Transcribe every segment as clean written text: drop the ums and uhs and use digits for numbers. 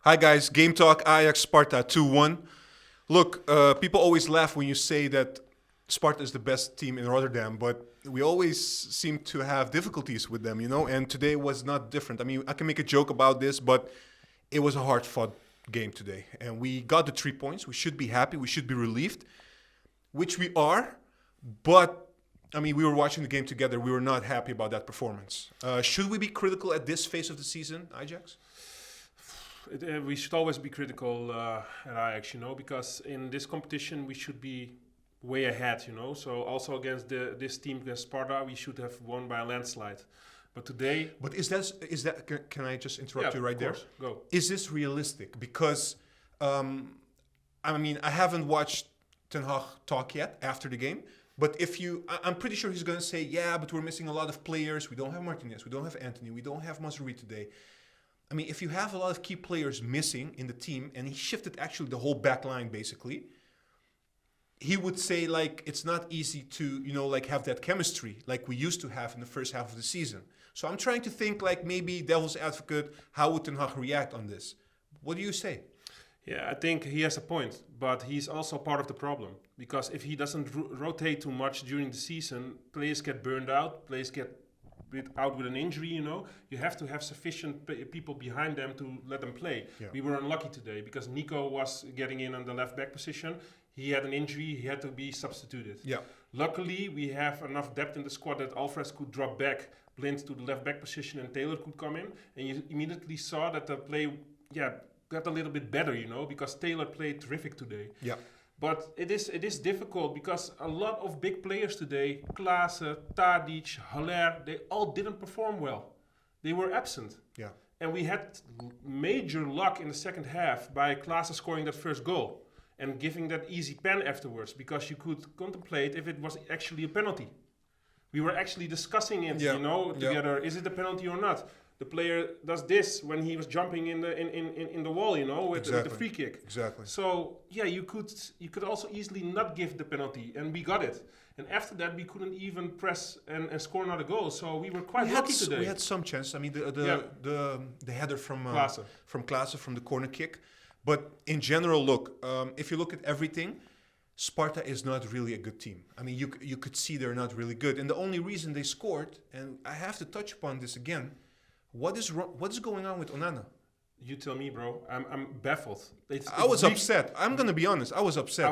Hi guys, GameTalk Ajax Sparta 2-1. Look, people always laugh when you say that Sparta is the best team in Rotterdam, but we always seem to have difficulties with them, and today was not different. I mean, I can make a joke about this, but it was a hard-fought game today. And we got the 3 points. We should be happy. We should be relieved, which we are. But, I mean, we were watching the game together. We were not happy about that performance. Should we be critical at this phase of the season, EyeJax? We should always be critical at Ajax, because in this competition we should be way ahead, So also against this team, against Sparta, we should have won by a landslide. But today... But is that? Can I just interrupt you right there? Go. Is this realistic? Because, I mean, I haven't watched Ten Hag talk yet after the game. But I'm pretty sure he's going to say, yeah, but we're missing a lot of players. We don't have Martinez. We don't have Anthony. We don't have Mazraoui today. I mean, if you have a lot of key players missing in the team, and he shifted actually the whole back line basically, he would say it's not easy to have that chemistry like we used to have in the first half of the season. So I'm trying to think maybe devil's advocate, how would Ten Hag react on this? What do you say? Yeah, I think he has a point, but he's also part of the problem, because if he doesn't rotate too much during the season, players get burned out, players get out with an injury, you have to have sufficient people behind them to let them play. Yeah. We were unlucky today because Nico was getting in on the left back position. He had an injury, he had to be substituted. Yeah. Luckily, we have enough depth in the squad that Alvarez could drop back, Blind to the left back position, and Taylor could come in. And you immediately saw that the play, got a little bit better, because Taylor played terrific today. Yeah. But it is difficult because a lot of big players today, Klaassen, Tadic, Haller, they all didn't perform well. They were absent. Yeah. And we had major luck in the second half by Klaassen scoring that first goal and giving that easy pen afterwards, because you could contemplate if it was actually a penalty. We were actually discussing it, together. Is it a penalty or not? The player does this when he was jumping in the wall, with the free kick. Exactly. So you could also easily not give the penalty, and we got it. And after that, we couldn't even press and score another goal. So we were quite lucky today. We had some chance. I mean, the header from Klaassen from the corner kick. But in general, look, if you look at everything, Sparta is not really a good team. I mean, you could see they're not really good, and the only reason they scored, and I have to touch upon this again. What is going on with Onana? You tell me, bro. I'm baffled. I was upset. I'm gonna be honest. I was upset.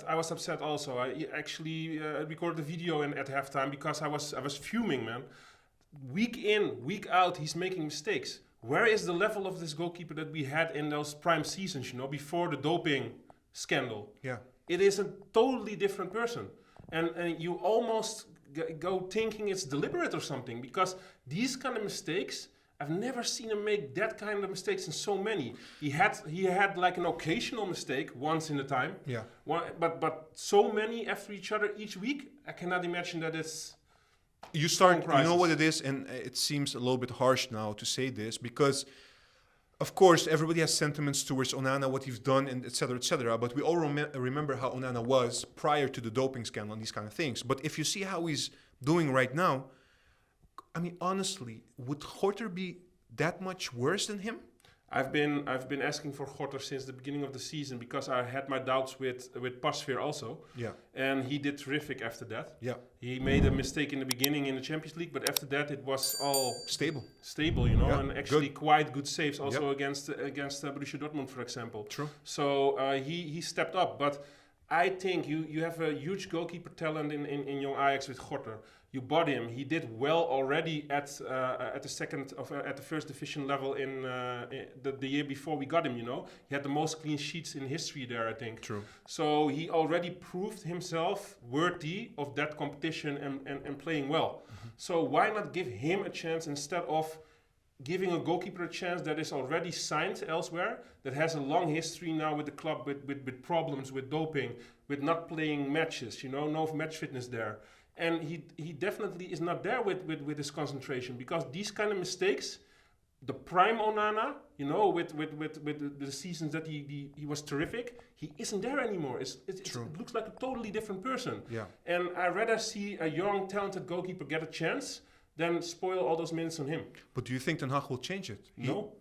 I was upset also. I actually recorded the video at halftime because I was fuming, man. Week in, week out, he's making mistakes. Where is the level of this goalkeeper that we had in those prime seasons? Before the doping scandal. Yeah. It is a totally different person, and you almost go thinking it's deliberate or something, because these kind of mistakes, I've never seen him make that kind of mistakes in so many. He had like an occasional mistake once in a time. Yeah. But so many after each other each week, I cannot imagine that it's... You know what it is, and it seems a little bit harsh now to say this, because of course everybody has sentiments towards Onana, what he's done, and etc. But we all remember how Onana was prior to the doping scandal and these kind of things. But if you see how he's doing right now, I mean, honestly, would Gorter be that much worse than him? I've been asking for Gorter since the beginning of the season, because I had my doubts with Pasveer also. Yeah. And he did terrific after that. Yeah. He made a mistake in the beginning in the Champions League, but after that it was all stable, yeah, and actually quite good saves also against Borussia Dortmund, for example. True. So he stepped up, but I think you have a huge goalkeeper talent in young Ajax with Gorter. You bought him. He did well already at the first division level in the year before we got him. He had the most clean sheets in history there, I think. True. So he already proved himself worthy of that competition and playing well. Mm-hmm. So why not give him a chance instead of giving a goalkeeper a chance that is already signed elsewhere, that has a long history now with the club with problems with doping, with not playing matches, no match fitness there. And he definitely is not there with his concentration, because these kind of mistakes, the prime Onana, with the seasons that he was terrific, he isn't there anymore. It looks like a totally different person. Yeah. And I'd rather see a young, talented goalkeeper get a chance than spoil all those minutes on him. But do you think Ten Hag will change it? No.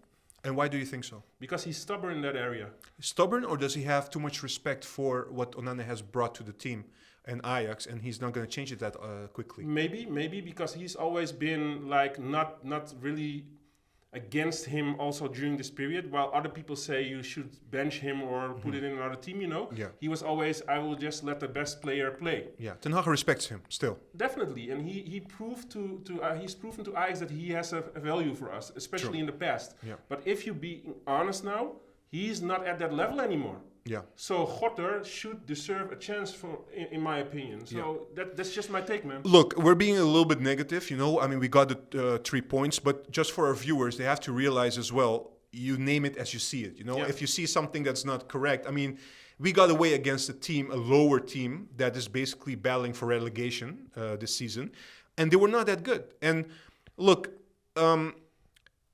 And why do you think so? Because he's stubborn in that area. Stubborn, or does he have too much respect for what Onana has brought to the team and Ajax, and he's not going to change it that quickly? Maybe because he's always been like not really against him also during this period, while other people say you should bench him or put it in another team, you know. Yeah. He was always, I will just let the best player play. Yeah, Ten Hag respects him still. Definitely, and he's proven to Ajax that he has a value for us, especially in the past. Yeah. But if you be honest now, he's not at that level anymore. Yeah. So Gotter should deserve a chance in my opinion. So that's just my take, man. Look, we're being a little bit negative, you know. I mean, we got the 3 points, but just for our viewers, they have to realize as well, you name it as you see it, you know. Yeah. If you see something that's not correct, I mean, we got away against a lower team that is basically battling for relegation this season, and they were not that good. And look,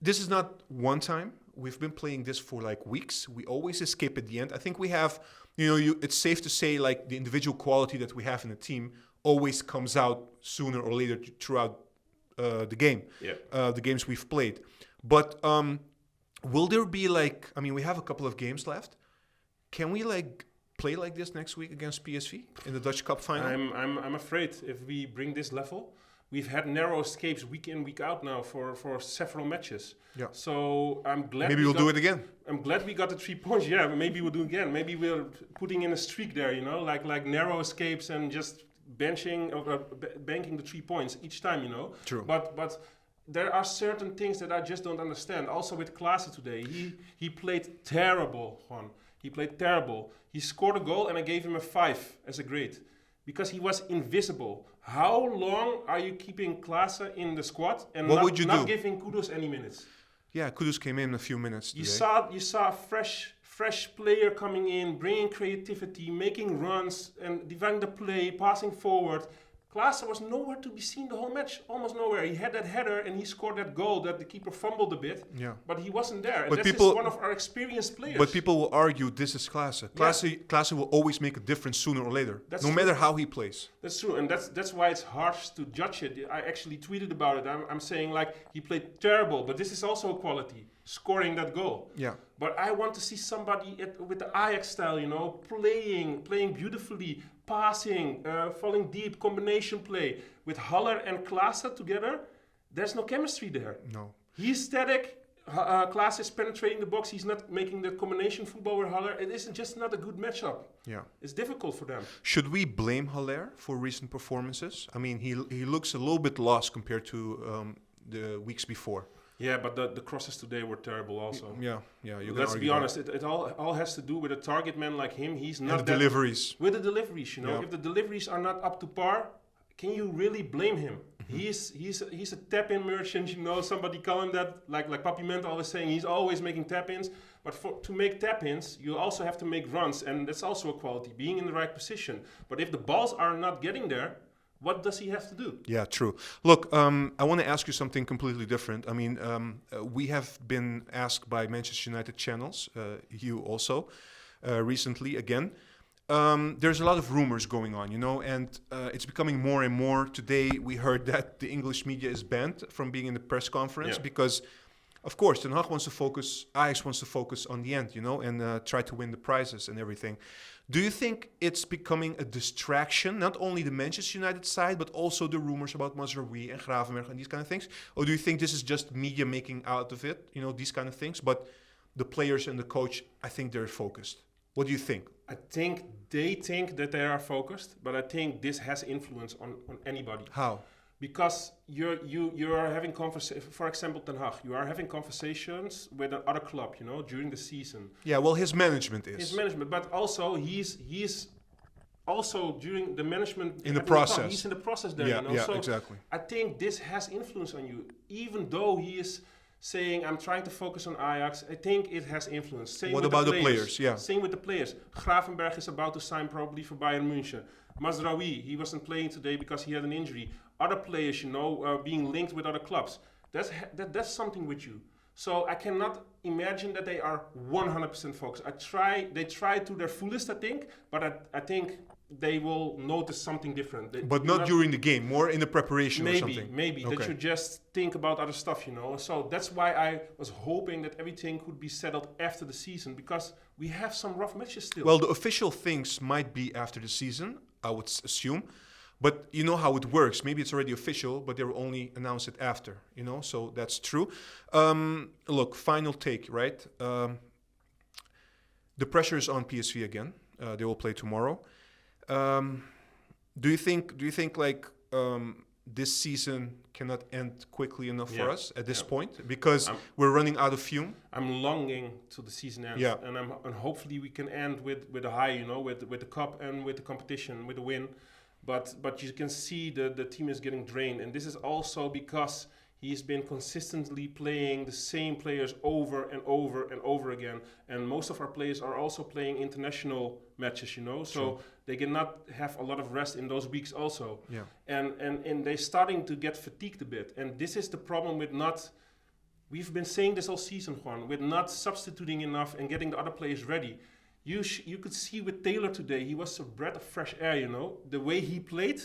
this is not one time. We've been playing this for like weeks. We always escape at the end. I think we have, it's safe to say like the individual quality that we have in the team always comes out sooner or later throughout the game, the games we've played. But will there be like, I mean, we have a couple of games left. Can we like play like this next week against PSV in the Dutch Cup final? I'm afraid if we bring this level. We've had narrow escapes week in, week out now for several matches. Yeah. So I'm glad. Maybe we'll do it again. I'm glad we got the 3 points. Yeah, maybe we'll do it again. Maybe we're putting in a streak there, you know, like narrow escapes and just banking the 3 points each time, you know. True. But there are certain things that I just don't understand. Also with Klaassen today, he played terrible, Juan. He played terrible. He scored a goal and I gave him a 5 as a grade. Because he was invisible. How long are you keeping Klaassen in the squad and not giving Kudus any minutes? Yeah, Kudus came in a few minutes today. You saw a fresh player coming in, bringing creativity, making runs, and dividing the play, passing forward. Klaassen was nowhere to be seen the whole match, almost nowhere. He had that header and he scored that goal that the keeper fumbled a bit, but he wasn't there. And this is one of our experienced players. But people will argue this is Klaassen. Klaassen will always make a difference sooner or later, matter how he plays. That's true, and that's why it's harsh to judge it. I actually tweeted about it. I'm saying like he played terrible, but this is also a quality, scoring that goal. Yeah. But I want to see somebody with the Ajax style, you know, playing beautifully, passing, falling deep, combination play. With Haller and Klaassen together, there's no chemistry there. No. He's static. Klaassen is penetrating the box. He's not making the combination football with Haller. It is just not a good matchup. Yeah. It's difficult for them. Should we blame Haller for recent performances? I mean, he looks a little bit lost compared to the weeks before. Yeah, but the crosses today were terrible also. Yeah. Let's be honest. It all has to do with a target man like him. He's not and the deliveries. With the deliveries, you know. Yeah. If the deliveries are not up to par, can you really blame him? Mm-hmm. He's a tap-in merchant, you know. Somebody calling that like Papi Ment always saying he's always making tap-ins. But to make tap-ins, you also have to make runs, and that's also a quality, being in the right position. But if the balls are not getting there, what does he have to do? Yeah, true. Look, I want to ask you something completely different. I mean, we have been asked by Manchester United channels, you also, recently again. There's a lot of rumors going on, you know, and it's becoming more and more. Today we heard that the English media is banned from being in the press conference because, of course, Ten Hag wants to focus, Ajax wants to focus on the end, you know, and try to win the prizes and everything. Do you think it's becoming a distraction, not only the Manchester United side, but also the rumors about Mazraoui and Gravenberch and these kind of things? Or do you think this is just media making out of it, you know, these kind of things? But the players and the coach, I think they're focused. What do you think? I think they think that they are focused, but I think this has influence on anybody. How? Because you are having conversations, for example, Ten Hag, you are having conversations with another club, you know, during the season. Yeah, well, his management is. His management, but also he's also during the management. In the process. He's in the process there, yeah, you know. Yeah, so exactly. I think this has influence on you, even though he is saying, I'm trying to focus on Ajax. I think it has influence. Same what with about the players? Yeah. Same with the players. Gravenberch is about to sign probably for Bayern München. Mazraoui, he wasn't playing today because he had an injury. Other players, you know, being linked with other clubs. That's something with you. So I cannot imagine that they are 100% focused. They try to their fullest, I think, but I think they will notice something different. But not during the game, more in the preparation or something. Maybe that you just think about other stuff, you know. So that's why I was hoping that everything could be settled after the season, because we have some rough matches still. Well, the official things might be after the season, I would assume. But you know how it works. Maybe it's already official, but they will only announce it after, you know. So that's true. Look, final take, right? The pressure is on PSV again. They will play tomorrow. Do you think like this season cannot end quickly enough for us at this point, because we're running out of fume? I'm longing till the season ends, and hopefully we can end with a high, you know, with the cup and with the competition, with the win. But you can see the team is getting drained, and this is also because he's been consistently playing the same players over and over and over again. And most of our players are also playing international matches, you know. So they cannot have a lot of rest in those weeks also. Yeah. And they're starting to get fatigued a bit. And this is the problem with not... We've been saying this all season, Juan, with not substituting enough and getting the other players ready. You could see with Taylor today, he was a breath of fresh air, you know. The way he played...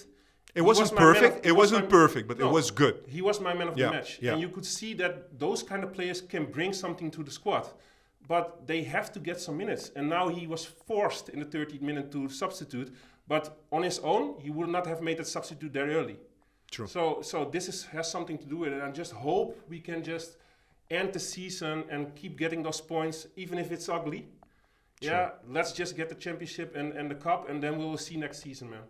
It wasn't perfect. It wasn't perfect, but it was good. He was my man of the match. Yeah. And you could see that those kind of players can bring something to the squad. But they have to get some minutes. And now he was forced in the 30th minute to substitute. But on his own, he would not have made that substitute there early. True. So this has something to do with it. And I just hope we can just end the season and keep getting those points, even if it's ugly. True. Yeah, let's just get the championship and the cup, and then we will see next season, man.